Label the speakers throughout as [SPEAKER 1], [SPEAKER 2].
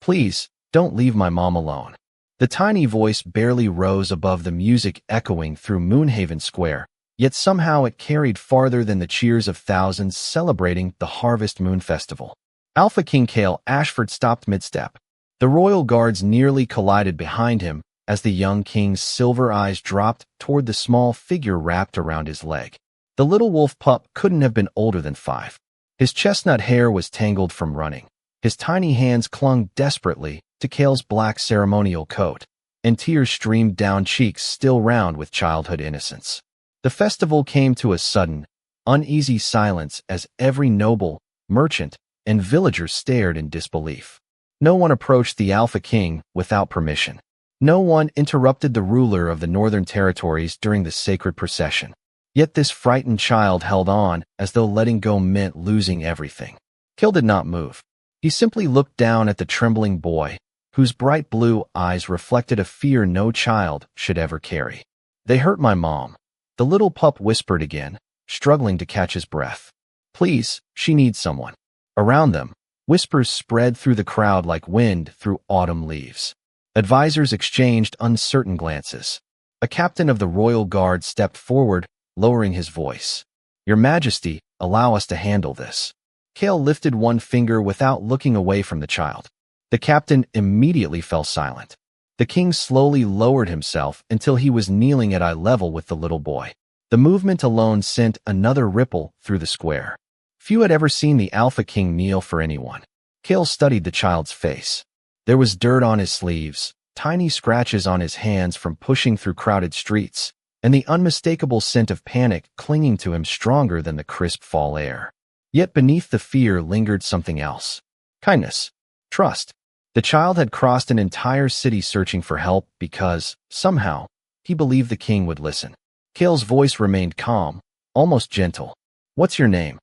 [SPEAKER 1] Please, don't leave my mom alone. The tiny voice barely rose above the music echoing through Moonhaven Square, yet somehow it carried farther than the cheers of thousands celebrating the Harvest Moon Festival. Alpha King Kale Ashford stopped mid-step. The royal guards nearly collided behind him as the young king's silver eyes dropped toward the small figure wrapped around his leg. The little wolf pup couldn't have been older than 5. His chestnut hair was tangled from running. His tiny hands clung desperately to Kale's black ceremonial coat, and tears streamed down cheeks still round with childhood innocence. The festival came to a sudden, uneasy silence as every noble, merchant, and villager stared in disbelief. No one approached the Alpha King without permission. No one interrupted the ruler of the Northern Territories during the sacred procession. Yet this frightened child held on as though letting go meant losing everything. Kale did not move. He simply looked down at the trembling boy, whose bright blue eyes reflected a fear no child should ever carry. They hurt my mom. The little pup whispered again, struggling to catch his breath. Please, she needs someone. Around them, whispers spread through the crowd like wind through autumn leaves. Advisors exchanged uncertain glances. A captain of the royal guard stepped forward, lowering his voice. Your Majesty, allow us to handle this. Kale lifted one finger without looking away from the child. The captain immediately fell silent. The king slowly lowered himself until he was kneeling at eye level with the little boy. The movement alone sent another ripple through the square. Few had ever seen the Alpha King kneel for anyone. Kale studied the child's face. There was dirt on his sleeves, tiny scratches on his hands from pushing through crowded streets, and the unmistakable scent of panic clinging to him stronger than the crisp fall air. Yet beneath the fear lingered something else. Kindness. Trust. The child had crossed an entire city searching for help because, somehow, he believed the king would listen. Kale's voice remained calm, almost gentle. What's your name?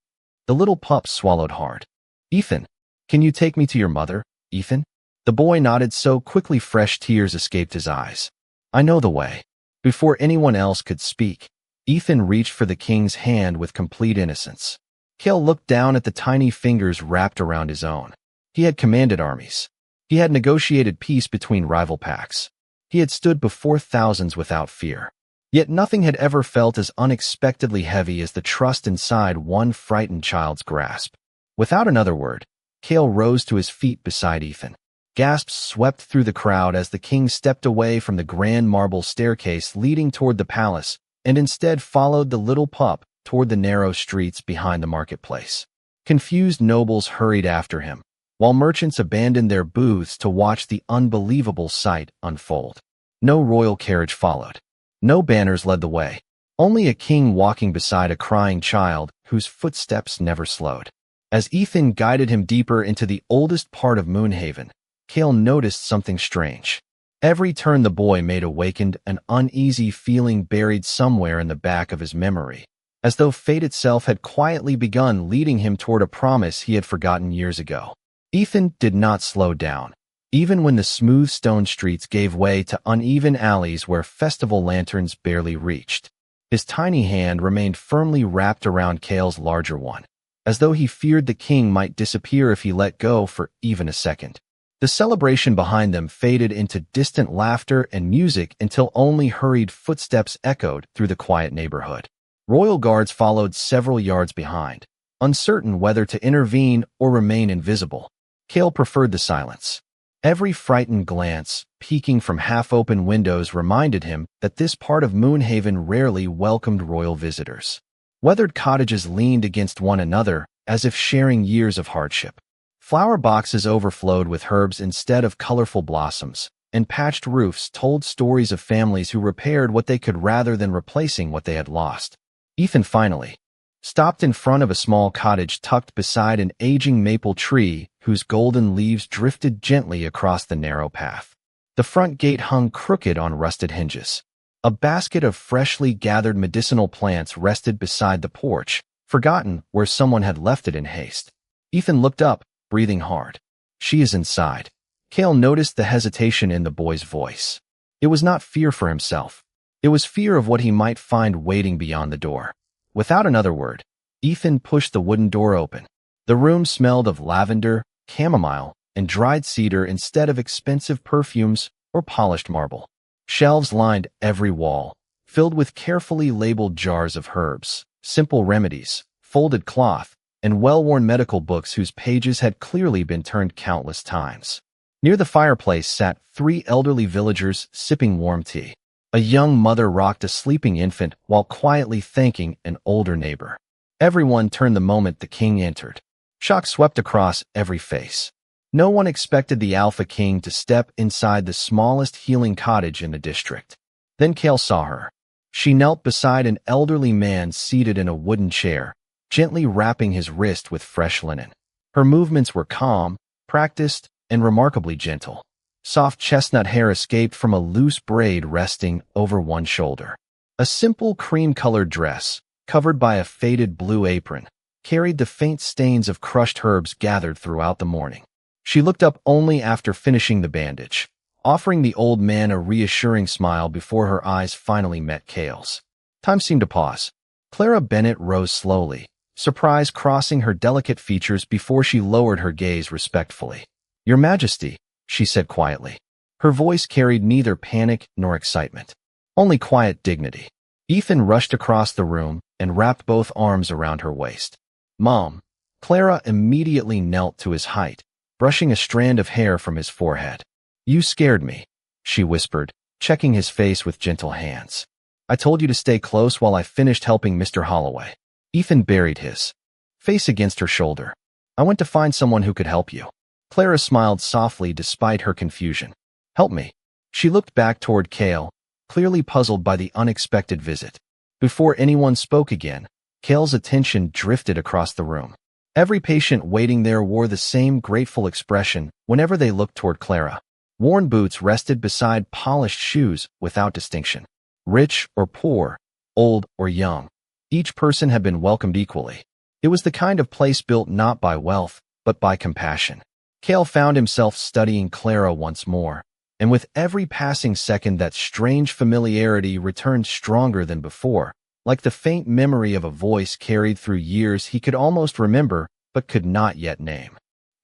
[SPEAKER 1] The little pup swallowed hard. Ethan. Can you take me to your mother, Ethan? The boy nodded so quickly fresh tears escaped his eyes. I know the way. Before anyone else could speak, Ethan reached for the king's hand with complete innocence. Kale looked down at the tiny fingers wrapped around his own. He had commanded armies. He had negotiated peace between rival packs. He had stood before thousands without fear. Yet nothing had ever felt as unexpectedly heavy as the trust inside one frightened child's grasp. Without another word, Kale rose to his feet beside Ethan. Gasps swept through the crowd as the king stepped away from the grand marble staircase leading toward the palace and instead followed the little pup toward the narrow streets behind the marketplace. Confused nobles hurried after him, while merchants abandoned their booths to watch the unbelievable sight unfold. No royal carriage followed. No banners led the way. Only a king walking beside a crying child whose footsteps never slowed. As Ethan guided him deeper into the oldest part of Moonhaven, Kale noticed something strange. Every turn the boy made awakened an uneasy feeling buried somewhere in the back of his memory, as though fate itself had quietly begun leading him toward a promise he had forgotten years ago. Ethan did not slow down, even when the smooth stone streets gave way to uneven alleys where festival lanterns barely reached. His tiny hand remained firmly wrapped around Kale's larger one, as though he feared the king might disappear if he let go for even a second. The celebration behind them faded into distant laughter and music until only hurried footsteps echoed through the quiet neighborhood. Royal guards followed several yards behind, uncertain whether to intervene or remain invisible. Kale preferred the silence. Every frightened glance, peeking from half-open windows, reminded him that this part of Moonhaven rarely welcomed royal visitors. Weathered cottages leaned against one another, as if sharing years of hardship. Flower boxes overflowed with herbs instead of colorful blossoms, and patched roofs told stories of families who repaired what they could rather than replacing what they had lost. Ethan finally stopped in front of a small cottage tucked beside an aging maple tree whose golden leaves drifted gently across the narrow path. The front gate hung crooked on rusted hinges. A basket of freshly gathered medicinal plants rested beside the porch, forgotten where someone had left it in haste. Ethan looked up, breathing hard. She is inside. Kale noticed the hesitation in the boy's voice. It was not fear for himself. It was fear of what he might find waiting beyond the door. Without another word, Ethan pushed the wooden door open. The room smelled of lavender, chamomile, and dried cedar instead of expensive perfumes or polished marble. Shelves lined every wall, filled with carefully labeled jars of herbs, simple remedies, folded cloth, and well-worn medical books whose pages had clearly been turned countless times. Near the fireplace sat 3 elderly villagers sipping warm tea. A young mother rocked a sleeping infant while quietly thanking an older neighbor. Everyone turned the moment the king entered. Shock swept across every face. No one expected the Alpha King to step inside the smallest healing cottage in the district. Then Kale saw her. She knelt beside an elderly man seated in a wooden chair, gently wrapping his wrist with fresh linen. Her movements were calm, practiced, and remarkably gentle. Soft chestnut hair escaped from a loose braid resting over one shoulder. A simple cream-colored dress, covered by a faded blue apron, carried the faint stains of crushed herbs gathered throughout the morning. She looked up only after finishing the bandage, offering the old man a reassuring smile before her eyes finally met Kale's. Time seemed to pause. Clara Bennett rose slowly, surprise crossing her delicate features before she lowered her gaze respectfully. "Your Majesty," she said quietly. Her voice carried neither panic nor excitement, only quiet dignity. Ethan rushed across the room and wrapped both arms around her waist. "Mom." Clara immediately knelt to his height, brushing a strand of hair from his forehead. "You scared me," she whispered, checking his face with gentle hands. "I told you to stay close while I finished helping Mr. Holloway." Ethan buried his face against her shoulder. "I went to find someone who could help you." Clara smiled softly despite her confusion. "Help me." She looked back toward Kale, clearly puzzled by the unexpected visit. Before anyone spoke again, Kale's attention drifted across the room. Every patient waiting there wore the same grateful expression whenever they looked toward Clara. Worn boots rested beside polished shoes without distinction. Rich or poor, old or young, each person had been welcomed equally. It was the kind of place built not by wealth, but by compassion. Kale found himself studying Clara once more, and with every passing second that strange familiarity returned stronger than before, like the faint memory of a voice carried through years he could almost remember but could not yet name.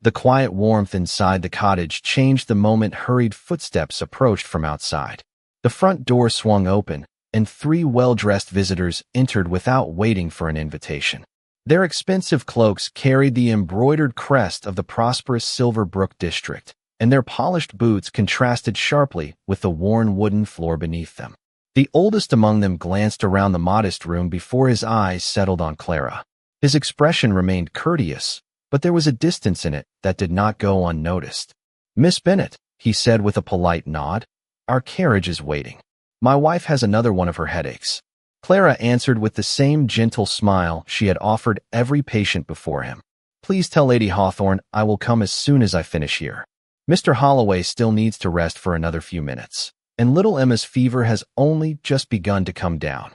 [SPEAKER 1] The quiet warmth inside the cottage changed the moment hurried footsteps approached from outside. The front door swung open, and 3 well-dressed visitors entered without waiting for an invitation. Their expensive cloaks carried the embroidered crest of the prosperous Silverbrook district, and their polished boots contrasted sharply with the worn wooden floor beneath them. The oldest among them glanced around the modest room before his eyes settled on Clara. His expression remained courteous, but there was a distance in it that did not go unnoticed. "Miss Bennett," he said with a polite nod, "our carriage is waiting. My wife has another one of her headaches." Clara answered with the same gentle smile she had offered every patient before him. "Please tell Lady Hawthorne I will come as soon as I finish here. Mr. Holloway still needs to rest for another few minutes, and little Emma's fever has only just begun to come down."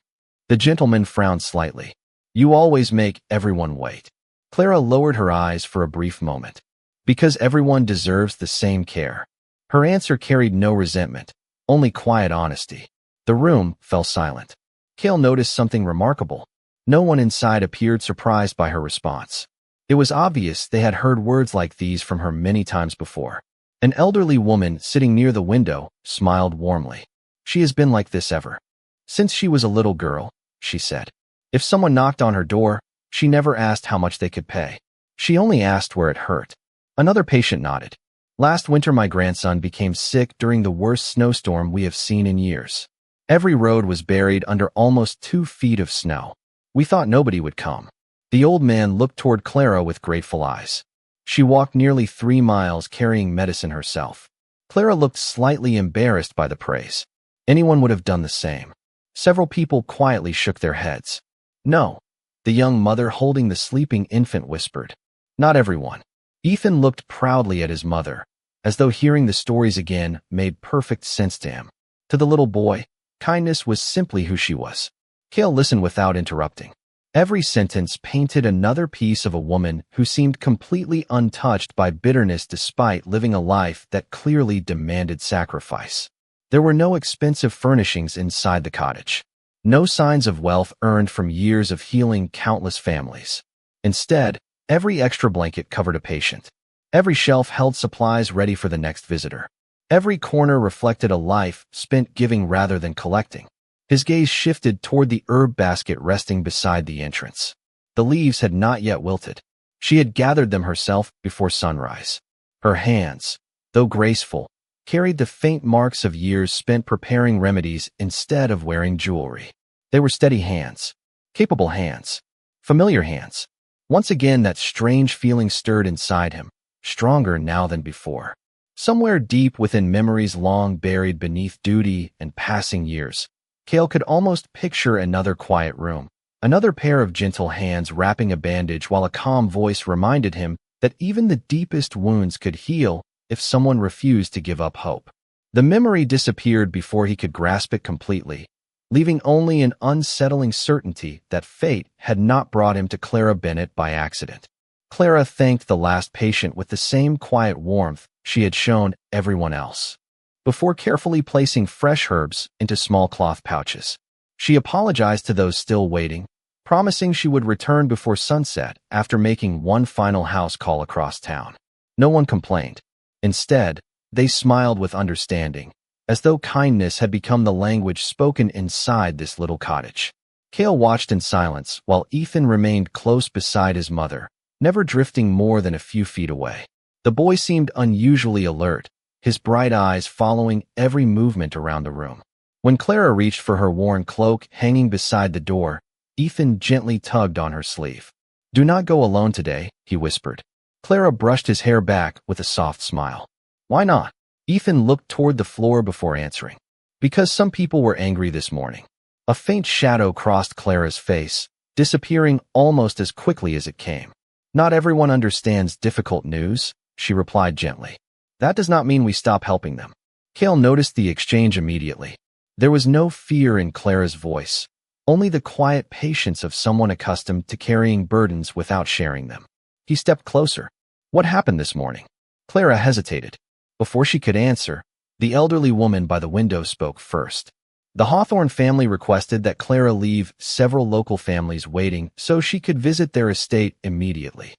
[SPEAKER 1] The gentleman frowned slightly. "You always make everyone wait." Clara lowered her eyes for a brief moment. "Because everyone deserves the same care." Her answer carried no resentment, only quiet honesty. The room fell silent. Kale noticed something remarkable. No one inside appeared surprised by her response. It was obvious they had heard words like these from her many times before. An elderly woman sitting near the window smiled warmly. "She has been like this ever since she was a little girl," she said. "If someone knocked on her door, she never asked how much they could pay. She only asked where it hurt." Another patient nodded. "Last winter my grandson became sick during the worst snowstorm we have seen in years. Every road was buried under almost 2 feet of snow. We thought nobody would come." The old man looked toward Clara with grateful eyes. She walked nearly 3 miles carrying medicine herself. Clara looked slightly embarrassed by the praise. Anyone would have done the same. Several people quietly shook their heads. "No," the young mother holding the sleeping infant whispered. "Not everyone." Ethan looked proudly at his mother, as though hearing the stories again made perfect sense to him. To the little boy, kindness was simply who she was. Kale listened without interrupting. Every sentence painted another piece of a woman who seemed completely untouched by bitterness despite living a life that clearly demanded sacrifice. There were no expensive furnishings inside the cottage. No signs of wealth earned from years of healing countless families. Instead, every extra blanket covered a patient. Every shelf held supplies ready for the next visitor. Every corner reflected a life spent giving rather than collecting. His gaze shifted toward the herb basket resting beside the entrance. The leaves had not yet wilted. She had gathered them herself before sunrise. Her hands, though graceful, carried the faint marks of years spent preparing remedies instead of wearing jewelry. They were steady hands, capable hands, familiar hands. Once again that strange feeling stirred inside him, stronger now than before. Somewhere deep within memories long buried beneath duty and passing years, Cale could almost picture another quiet room, another pair of gentle hands wrapping a bandage while a calm voice reminded him that even the deepest wounds could heal if someone refused to give up hope. The memory disappeared before he could grasp it completely, leaving only an unsettling certainty that fate had not brought him to Clara Bennett by accident. Clara thanked the last patient with the same quiet warmth she had shown everyone else. Before carefully placing fresh herbs into small cloth pouches, she apologized to those still waiting, promising she would return before sunset after making one final house call across town. No one complained. Instead, they smiled with understanding, as though kindness had become the language spoken inside this little cottage. Cale watched in silence while Ethan remained close beside his mother, never drifting more than a few feet away. The boy seemed unusually alert, his bright eyes following every movement around the room. When Clara reached for her worn cloak hanging beside the door, Ethan gently tugged on her sleeve. "Do not go alone today," he whispered. Clara brushed his hair back with a soft smile. "Why not?" Ethan looked toward the floor before answering. "Because some people were angry this morning." A faint shadow crossed Clara's face, disappearing almost as quickly as it came. "Not everyone understands difficult news," she replied gently. "That does not mean we stop helping them." Cale noticed the exchange immediately. There was no fear in Clara's voice, only the quiet patience of someone accustomed to carrying burdens without sharing them. He stepped closer. "What happened this morning?" Clara hesitated. Before she could answer, the elderly woman by the window spoke first. The Hawthorne family requested that Clara leave several local families waiting so she could visit their estate immediately.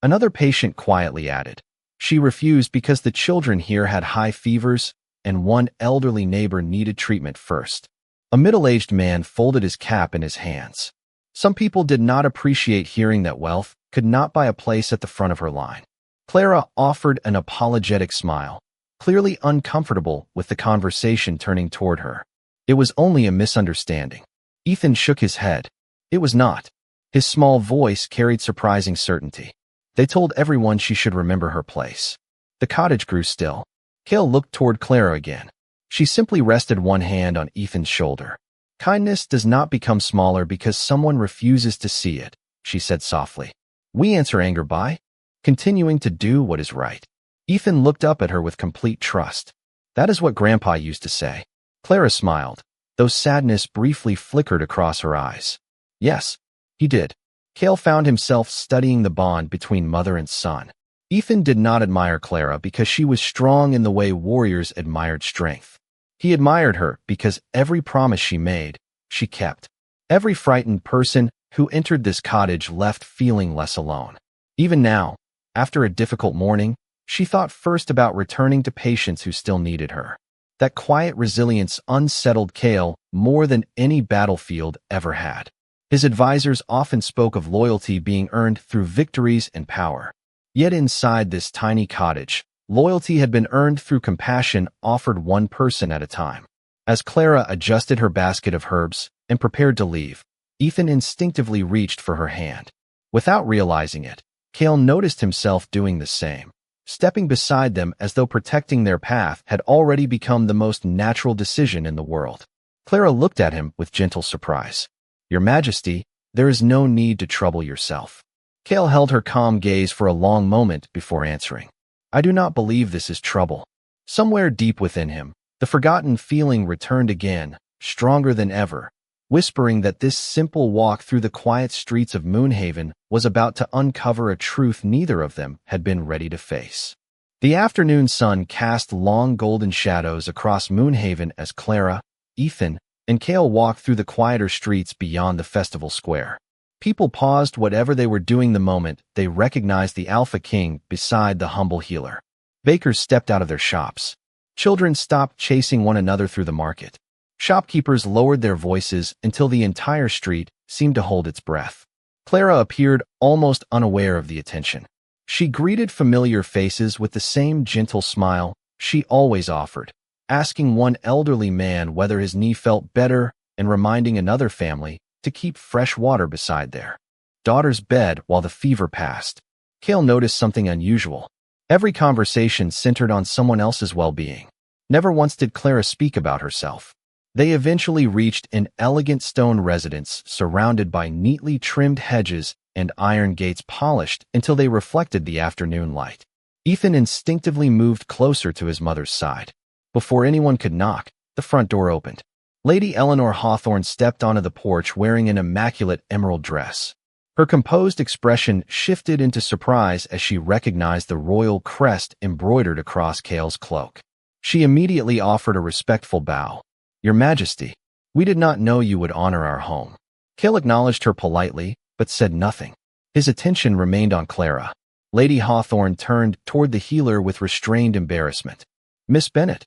[SPEAKER 1] Another patient quietly added. She refused because the children here had high fevers and one elderly neighbor needed treatment first. A middle-aged man folded his cap in his hands. Some people did not appreciate hearing that wealth could not buy a place at the front of her line. Clara offered an apologetic smile, clearly uncomfortable with the conversation turning toward her. It was only a misunderstanding. Ethan shook his head. It was not. His small voice carried surprising certainty. They told everyone she should remember her place. The cottage grew still. Cale looked toward Clara again. She simply rested one hand on Ethan's shoulder. "Kindness does not become smaller because someone refuses to see it," she said softly. "We answer anger by continuing to do what is right." Ethan looked up at her with complete trust. "That is what Grandpa used to say." Clara smiled, though sadness briefly flickered across her eyes. "Yes, he did." Cale found himself studying the bond between mother and son. Ethan did not admire Clara because she was strong in the way warriors admired strength. He admired her because every promise she made, she kept. Every frightened person who entered this cottage left feeling less alone. Even now, after a difficult morning, she thought first about returning to patients who still needed her. That quiet resilience unsettled Cale more than any battlefield ever had. His advisors often spoke of loyalty being earned through victories and power. Yet inside this tiny cottage, loyalty had been earned through compassion offered one person at a time. As Clara adjusted her basket of herbs and prepared to leave, Ethan instinctively reached for her hand. Without realizing it, Cale noticed himself doing the same. Stepping beside them as though protecting their path had already become the most natural decision in the world. Clara looked at him with gentle surprise. "Your Majesty, there is no need to trouble yourself." Cale held her calm gaze for a long moment before answering. "I do not believe this is trouble." Somewhere deep within him, the forgotten feeling returned again, stronger than ever, whispering that this simple walk through the quiet streets of Moonhaven was about to uncover a truth neither of them had been ready to face. The afternoon sun cast long golden shadows across Moonhaven as Clara, Ethan, and Cale walked through the quieter streets beyond the festival square. People paused whatever they were doing the moment they recognized the Alpha King beside the humble healer. Bakers stepped out of their shops. Children stopped chasing one another through the market. Shopkeepers lowered their voices until the entire street seemed to hold its breath. Clara appeared almost unaware of the attention. She greeted familiar faces with the same gentle smile she always offered, asking one elderly man whether his knee felt better and reminding another family to keep fresh water beside their daughter's bed while the fever passed. Cale noticed something unusual. Every conversation centered on someone else's well-being. Never once did Clara speak about herself. They eventually reached an elegant stone residence surrounded by neatly trimmed hedges and iron gates polished until they reflected the afternoon light. Ethan instinctively moved closer to his mother's side. Before anyone could knock, the front door opened. Lady Eleanor Hawthorne stepped onto the porch wearing an immaculate emerald dress. Her composed expression shifted into surprise as she recognized the royal crest embroidered across Cale's cloak. She immediately offered a respectful bow. "Your Majesty, we did not know you would honor our home." Cale acknowledged her politely, but said nothing. His attention remained on Clara. Lady Hawthorne turned toward the healer with restrained embarrassment. "Miss Bennet,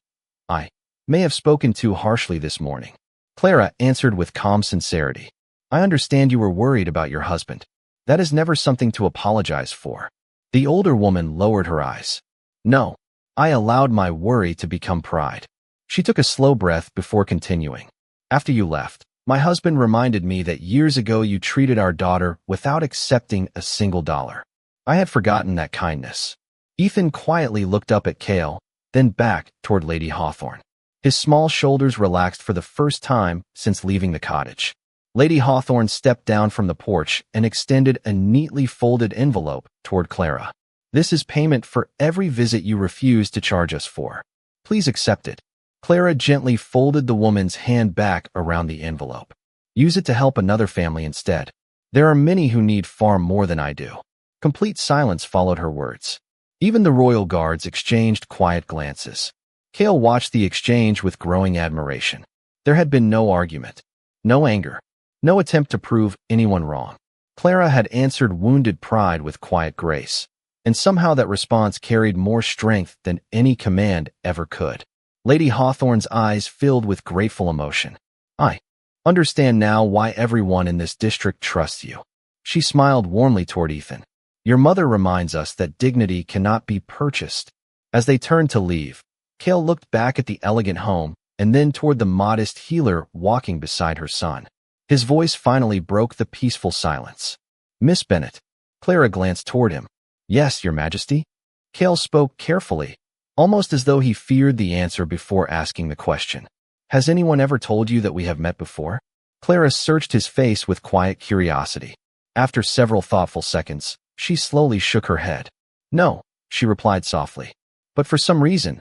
[SPEAKER 1] I may have spoken too harshly this morning." Clara answered with calm sincerity. "I understand you were worried about your husband. That is never something to apologize for." The older woman lowered her eyes. "No, I allowed my worry to become pride." She took a slow breath before continuing. "After you left, my husband reminded me that years ago you treated our daughter without accepting a single dollar. I had forgotten that kindness." Ethan quietly looked up at Cale, then back toward Lady Hawthorne. His small shoulders relaxed for the first time since leaving the cottage. Lady Hawthorne stepped down from the porch and extended a neatly folded envelope toward Clara. "This is payment for every visit you refused to charge us for. Please accept it." Clara gently folded the woman's hand back around the envelope. "Use it to help another family instead. There are many who need far more than I do." Complete silence followed her words. Even the royal guards exchanged quiet glances. Cale watched the exchange with growing admiration. There had been no argument, no anger, no attempt to prove anyone wrong. Clara had answered wounded pride with quiet grace, and somehow that response carried more strength than any command ever could. Lady Hawthorne's eyes filled with grateful emotion. "I understand now why everyone in this district trusts you." She smiled warmly toward Ethan. "Your mother reminds us that dignity cannot be purchased." As they turned to leave, Cale looked back at the elegant home and then toward the modest healer walking beside her son. His voice finally broke the peaceful silence. "Miss Bennet." Clara glanced toward him. "Yes, Your Majesty." Cale spoke carefully, almost as though he feared the answer before asking the question. "Has anyone ever told you that we have met before?" Clara searched his face with quiet curiosity. After several thoughtful seconds, she slowly shook her head. "No," she replied softly. "But for some reason,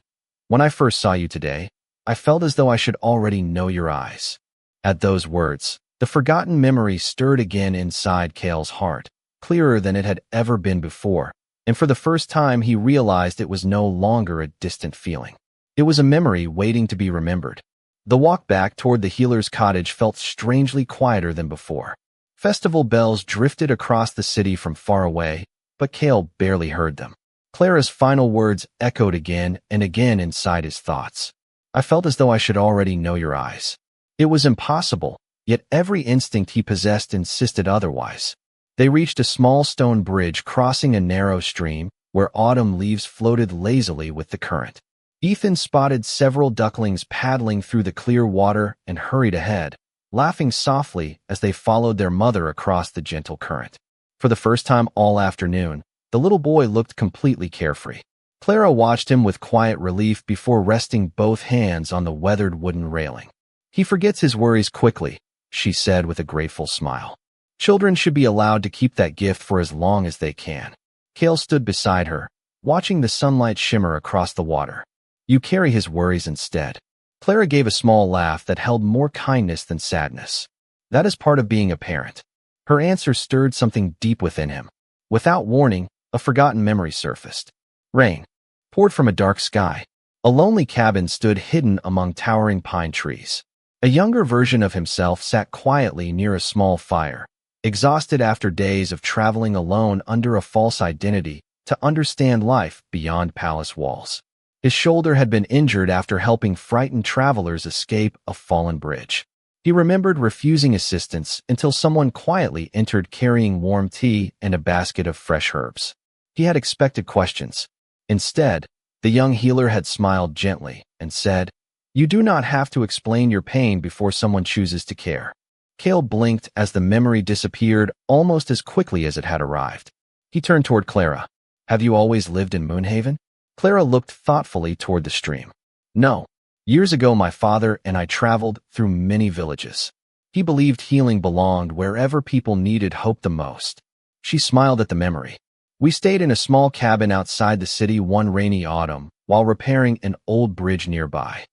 [SPEAKER 1] when I first saw you today, I felt as though I should already know your eyes." At those words, the forgotten memory stirred again inside Cale's heart, clearer than it had ever been before, and for the first time he realized it was no longer a distant feeling. It was a memory waiting to be remembered. The walk back toward the healer's cottage felt strangely quieter than before. Festival bells drifted across the city from far away, but Cale barely heard them. Clara's final words echoed again and again inside his thoughts. "I felt as though I should already know your eyes." It was impossible, yet every instinct he possessed insisted otherwise. They reached a small stone bridge crossing a narrow stream where autumn leaves floated lazily with the current. Ethan spotted several ducklings paddling through the clear water and hurried ahead, laughing softly as they followed their mother across the gentle current. For the first time all afternoon, the little boy looked completely carefree. Clara watched him with quiet relief before resting both hands on the weathered wooden railing. "He forgets his worries quickly," she said with a grateful smile. "Children should be allowed to keep that gift for as long as they can." Cale stood beside her, watching the sunlight shimmer across the water. "You carry his worries instead." Clara gave a small laugh that held more kindness than sadness. "That is part of being a parent." Her answer stirred something deep within him. Without warning, a forgotten memory surfaced. Rain poured from a dark sky. A lonely cabin stood hidden among towering pine trees. A younger version of himself sat quietly near a small fire, exhausted after days of traveling alone under a false identity to understand life beyond palace walls. His shoulder had been injured after helping frightened travelers escape a fallen bridge. He remembered refusing assistance until someone quietly entered carrying warm tea and a basket of fresh herbs. He had expected questions. Instead, the young healer had smiled gently and said, "You do not have to explain your pain before someone chooses to care." Kale blinked as the memory disappeared almost as quickly as it had arrived. He turned toward Clara. "Have you always lived in Moonhaven?" Clara looked thoughtfully toward the stream. "No. Years ago, my father and I traveled through many villages. He believed healing belonged wherever people needed hope the most." She smiled at the memory. "We stayed in a small cabin outside the city one rainy autumn while repairing an old bridge nearby."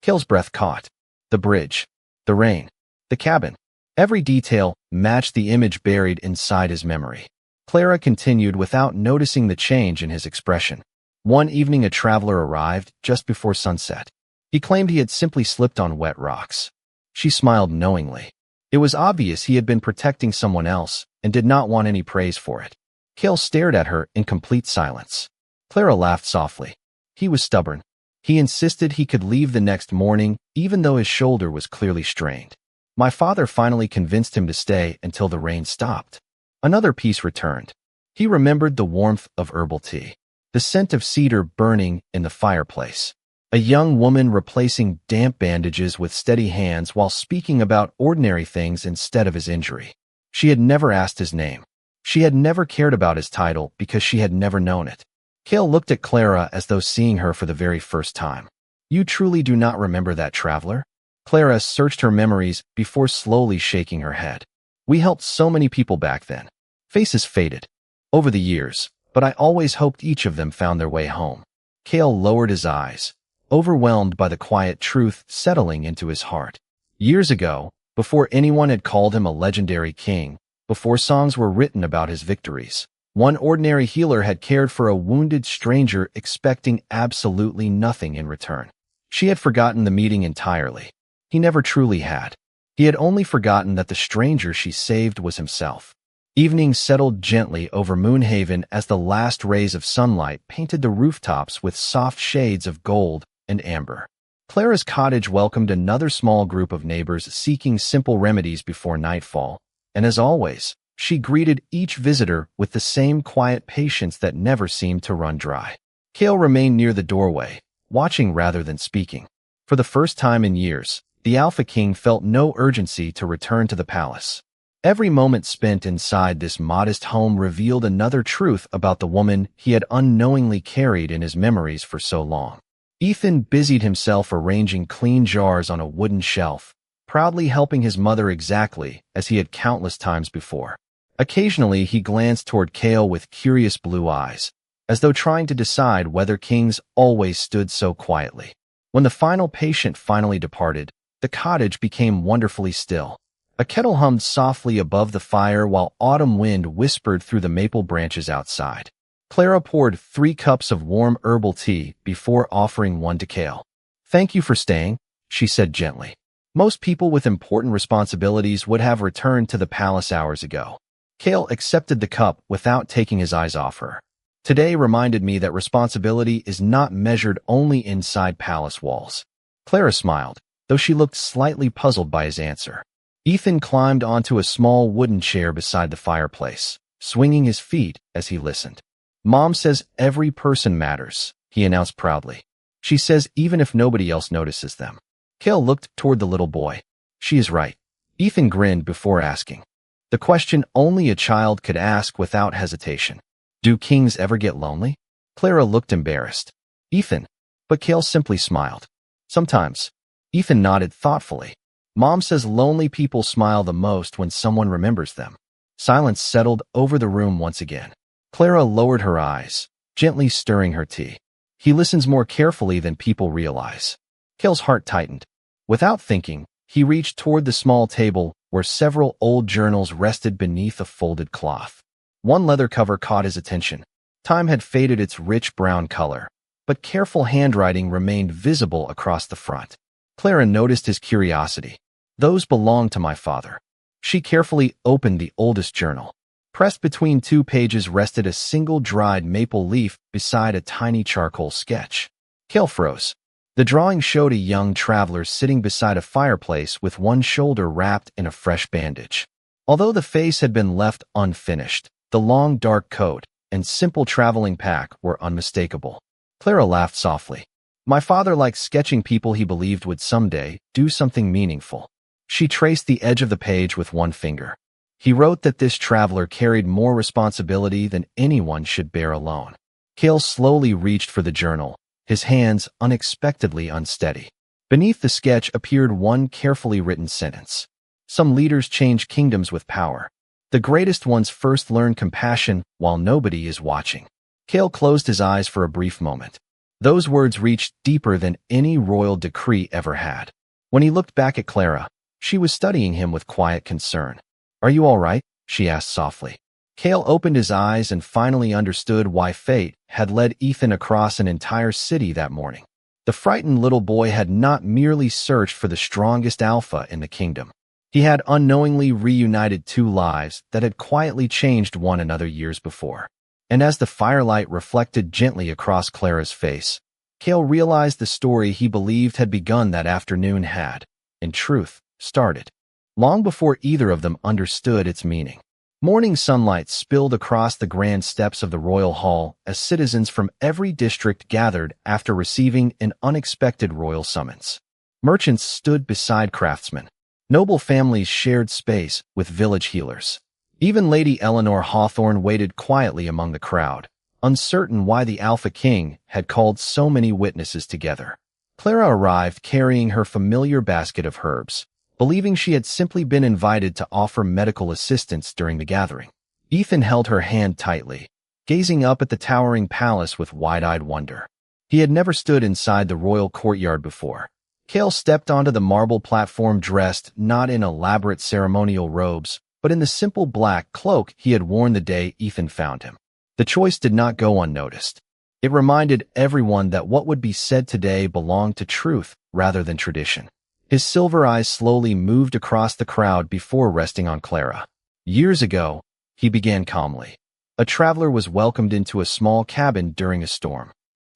[SPEAKER 1] Kale's breath caught. The bridge, the rain, the cabin. Every detail matched the image buried inside his memory. Clara continued without noticing the change in his expression. One evening, a traveler arrived just before sunset. He claimed he had simply slipped on wet rocks. She smiled knowingly. It was obvious he had been protecting someone else and did not want any praise for it. Kale stared at her in complete silence. Clara laughed softly. He was stubborn. He insisted he could leave the next morning, even though his shoulder was clearly strained. My father finally convinced him to stay until the rain stopped. Another piece returned. He remembered the warmth of herbal tea, the scent of cedar burning in the fireplace, a young woman replacing damp bandages with steady hands while speaking about ordinary things instead of his injury. She had never asked his name. She had never cared about his title because she had never known it. Kale looked at Clara as though seeing her for the very first time. "You truly do not remember that traveler?" Clara searched her memories before slowly shaking her head. "We helped so many people back then. Faces faded over the years, but I always hoped each of them found their way home." Kale lowered his eyes, overwhelmed by the quiet truth settling into his heart. Years ago, before anyone had called him a legendary king, before songs were written about his victories, one ordinary healer had cared for a wounded stranger expecting absolutely nothing in return. She had forgotten the meeting entirely. He never truly had. He had only forgotten that the stranger she saved was himself. Evening settled gently over Moonhaven as the last rays of sunlight painted the rooftops with soft shades of gold and amber. Clara's cottage welcomed another small group of neighbors seeking simple remedies before nightfall, and as always, she greeted each visitor with the same quiet patience that never seemed to run dry. Kale remained near the doorway, watching rather than speaking. For the first time in years, the Alpha King felt no urgency to return to the palace. Every moment spent inside this modest home revealed another truth about the woman he had unknowingly carried in his memories for so long. Ethan busied himself arranging clean jars on a wooden shelf, proudly helping his mother exactly as he had countless times before. Occasionally, he glanced toward Kale with curious blue eyes, as though trying to decide whether kings always stood so quietly. When the final patient finally departed, the cottage became wonderfully still. A kettle hummed softly above the fire while autumn wind whispered through the maple branches outside. Clara poured 3 cups of warm herbal tea before offering one to Kale. "Thank you for staying," she said gently. "Most people with important responsibilities would have returned to the palace hours ago." Kale accepted the cup without taking his eyes off her. "Today reminded me that responsibility is not measured only inside palace walls." Clara smiled, though she looked slightly puzzled by his answer. Ethan climbed onto a small wooden chair beside the fireplace, swinging his feet as he listened. "Mom says every person matters," he announced proudly. "She says even if nobody else notices them." Kale looked toward the little boy. "She is right." Ethan grinned before asking the question only a child could ask without hesitation. "Do kings ever get lonely?" Clara looked embarrassed. "Ethan," but Kale simply smiled. "Sometimes." Ethan nodded thoughtfully. "Mom says lonely people smile the most when someone remembers them." Silence settled over the room once again. Clara lowered her eyes, gently stirring her tea. "He listens more carefully than people realize." Kale's heart tightened. Without thinking, he reached toward the small table where several old journals rested beneath a folded cloth. One leather cover caught his attention. Time had faded its rich brown color, but careful handwriting remained visible across the front. Clara noticed his curiosity. "Those belong to my father." She carefully opened the oldest journal. Pressed between two pages rested a single dried maple leaf beside a tiny charcoal sketch. Cale froze. The drawing showed a young traveler sitting beside a fireplace with one shoulder wrapped in a fresh bandage. Although the face had been left unfinished, the long dark coat and simple traveling pack were unmistakable. Clara laughed softly. My father liked sketching people he believed would someday do something meaningful. She traced the edge of the page with one finger. He wrote that this traveler carried more responsibility than anyone should bear alone. Cale slowly reached for the journal, his hands unexpectedly unsteady. Beneath the sketch appeared one carefully written sentence. Some leaders change kingdoms with power. The greatest ones first learn compassion while nobody is watching. Cale closed his eyes for a brief moment. Those words reached deeper than any royal decree ever had. When he looked back at Clara, she was studying him with quiet concern. Are you all right? She asked softly. Cale opened his eyes and finally understood why fate had led Ethan across an entire city that morning. The frightened little boy had not merely searched for the strongest alpha in the kingdom. He had unknowingly reunited two lives that had quietly changed one another years before. And as the firelight reflected gently across Clara's face, Cale realized the story he believed had begun that afternoon had, in truth, started long before either of them understood its meaning. Morning sunlight spilled across the grand steps of the royal hall as citizens from every district gathered after receiving an unexpected royal summons. Merchants stood beside craftsmen. Noble families shared space with village healers. Even Lady Eleanor Hawthorne waited quietly among the crowd, uncertain why the Alpha King had called so many witnesses together. Clara arrived carrying her familiar basket of herbs, believing she had simply been invited to offer medical assistance during the gathering. Ethan held her hand tightly, gazing up at the towering palace with wide-eyed wonder. He had never stood inside the royal courtyard before. Cale stepped onto the marble platform dressed not in elaborate ceremonial robes, but in the simple black cloak he had worn the day Ethan found him. The choice did not go unnoticed. It reminded everyone that what would be said today belonged to truth rather than tradition. His silver eyes slowly moved across the crowd before resting on Clara. Years ago, he began calmly. A traveler was welcomed into a small cabin during a storm.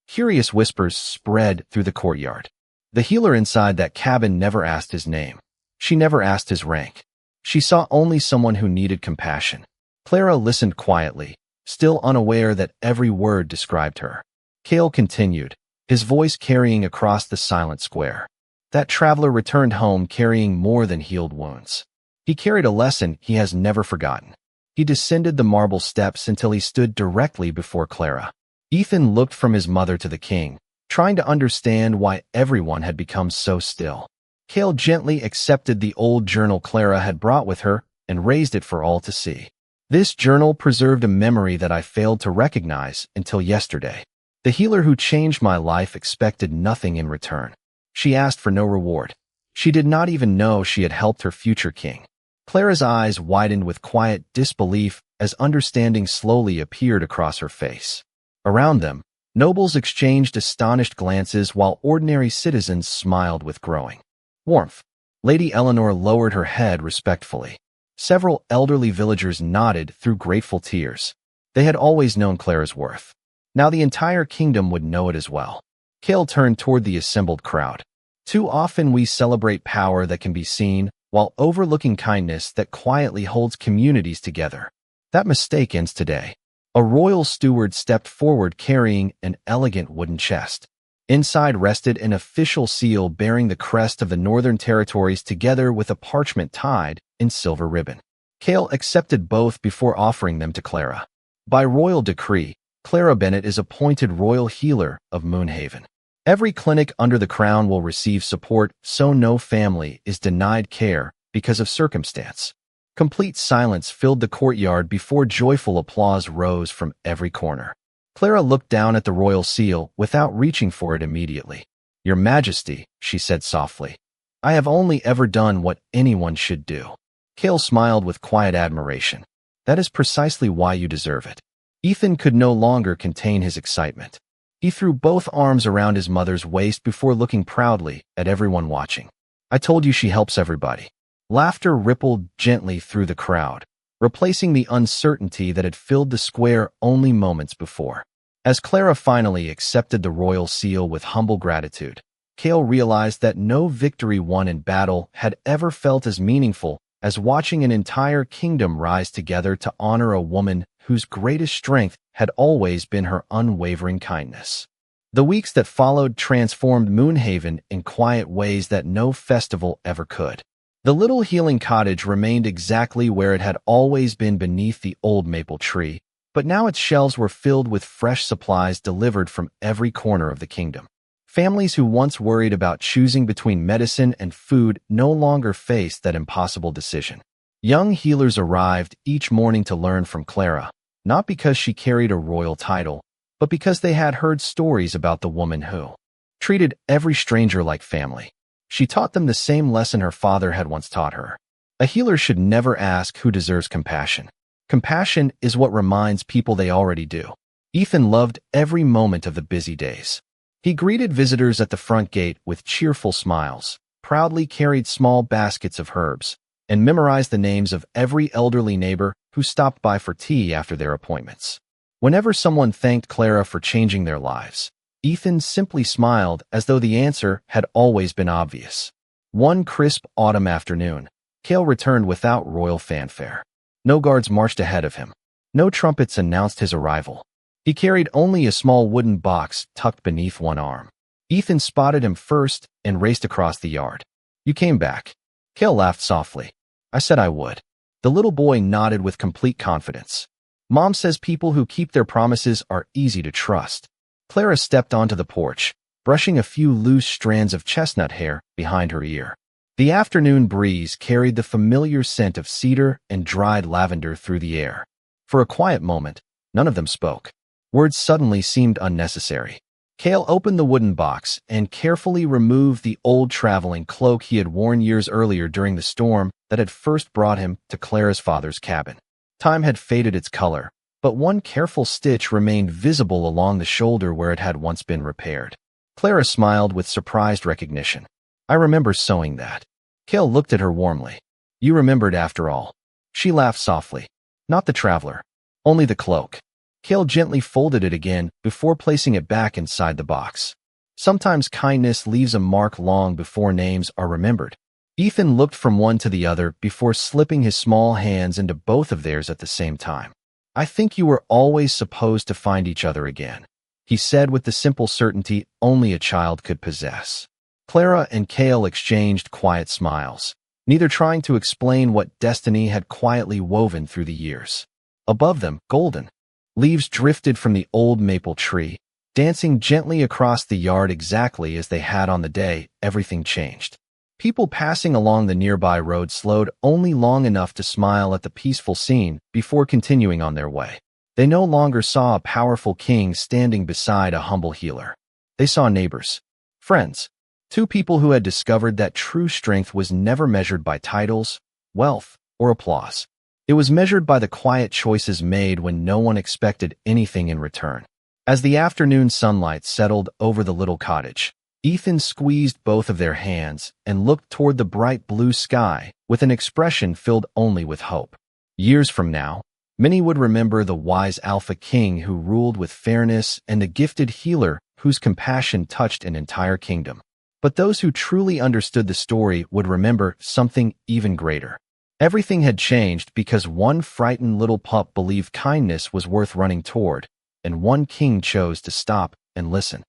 [SPEAKER 1] Curious whispers spread through the courtyard. The healer inside that cabin never asked his name. She never asked his rank. She saw only someone who needed compassion. Clara listened quietly, still unaware that every word described her. Cale continued, his voice carrying across the silent square. That traveler returned home carrying more than healed wounds. He carried a lesson he has never forgotten. He descended the marble steps until he stood directly before Clara. Ethan looked from his mother to the king, trying to understand why everyone had become so still. Cale gently accepted the old journal Clara had brought with her and raised it for all to see. This journal preserved a memory that I failed to recognize until yesterday. The healer who changed my life expected nothing in return. She asked for no reward. She did not even know she had helped her future king. Clara's eyes widened with quiet disbelief as understanding slowly appeared across her face. Around them, nobles exchanged astonished glances while ordinary citizens smiled with growing warmth. Lady Eleanor lowered her head respectfully. Several elderly villagers nodded through grateful tears. They had always known Clara's worth. Now the entire kingdom would know it as well. Cale turned toward the assembled crowd. Too often we celebrate power that can be seen, while overlooking kindness that quietly holds communities together. That mistake ends today. A royal steward stepped forward carrying an elegant wooden chest. Inside rested an official seal bearing the crest of the Northern Territories together with a parchment tied in silver ribbon. Cale accepted both before offering them to Clara. By royal decree, Clara Bennett is appointed royal healer of Moonhaven. Every clinic under the crown will receive support so no family is denied care because of circumstance. Complete silence filled the courtyard before joyful applause rose from every corner. Clara looked down at the royal seal without reaching for it immediately. Your Majesty, she said softly, I have only ever done what anyone should do. Cale smiled with quiet admiration. That is precisely why you deserve it. Ethan could no longer contain his excitement. He threw both arms around his mother's waist before looking proudly at everyone watching. I told you she helps everybody. Laughter rippled gently through the crowd, replacing the uncertainty that had filled the square only moments before. As Clara finally accepted the royal seal with humble gratitude, Cale realized that no victory won in battle had ever felt as meaningful as watching an entire kingdom rise together to honor a woman whose greatest strength had always been her unwavering kindness. The weeks that followed transformed Moonhaven in quiet ways that no festival ever could. The little healing cottage remained exactly where it had always been beneath the old maple tree, but now its shelves were filled with fresh supplies delivered from every corner of the kingdom. Families who once worried about choosing between medicine and food no longer faced that impossible decision. Young healers arrived each morning to learn from Clara, not because she carried a royal title, but because they had heard stories about the woman who treated every stranger like family. She taught them the same lesson her father had once taught her. A healer should never ask who deserves compassion. Compassion is what reminds people they already do. Ethan loved every moment of the busy days. He greeted visitors at the front gate with cheerful smiles, proudly carried small baskets of herbs, and memorized the names of every elderly neighbor who stopped by for tea after their appointments. Whenever someone thanked Clara for changing their lives, Ethan simply smiled as though the answer had always been obvious. One crisp autumn afternoon, Cale returned without royal fanfare. No guards marched ahead of him. No trumpets announced his arrival. He carried only a small wooden box tucked beneath one arm. Ethan spotted him first and raced across the yard. "You came back." Cale laughed softly. "I said I would." The little boy nodded with complete confidence. "Mom says people who keep their promises are easy to trust." Clara stepped onto the porch, brushing a few loose strands of chestnut hair behind her ear. The afternoon breeze carried the familiar scent of cedar and dried lavender through the air. For a quiet moment, none of them spoke. Words suddenly seemed unnecessary. Cale opened the wooden box and carefully removed the old traveling cloak he had worn years earlier during the storm that had first brought him to Clara's father's cabin. Time had faded its color, but one careful stitch remained visible along the shoulder where it had once been repaired. Clara smiled with surprised recognition. "I remember sewing that." Cale looked at her warmly. "You remembered after all." She laughed softly. "Not the traveler. Only the cloak." Cale gently folded it again before placing it back inside the box. Sometimes kindness leaves a mark long before names are remembered. Ethan looked from one to the other before slipping his small hands into both of theirs at the same time. "I think you were always supposed to find each other again," he said with the simple certainty only a child could possess. Clara and Cale exchanged quiet smiles, neither trying to explain what destiny had quietly woven through the years. Above them, golden leaves drifted from the old maple tree, dancing gently across the yard exactly as they had on the day everything changed. People passing along the nearby road slowed only long enough to smile at the peaceful scene before continuing on their way. They no longer saw a powerful king standing beside a humble healer. They saw neighbors, friends, two people who had discovered that true strength was never measured by titles, wealth, or applause. It was measured by the quiet choices made when no one expected anything in return. As the afternoon sunlight settled over the little cottage, Ethan squeezed both of their hands and looked toward the bright blue sky with an expression filled only with hope. Years from now, many would remember the wise Alpha King who ruled with fairness and the gifted healer whose compassion touched an entire kingdom. But those who truly understood the story would remember something even greater. Everything had changed because one frightened little pup believed kindness was worth running toward, and one king chose to stop and listen.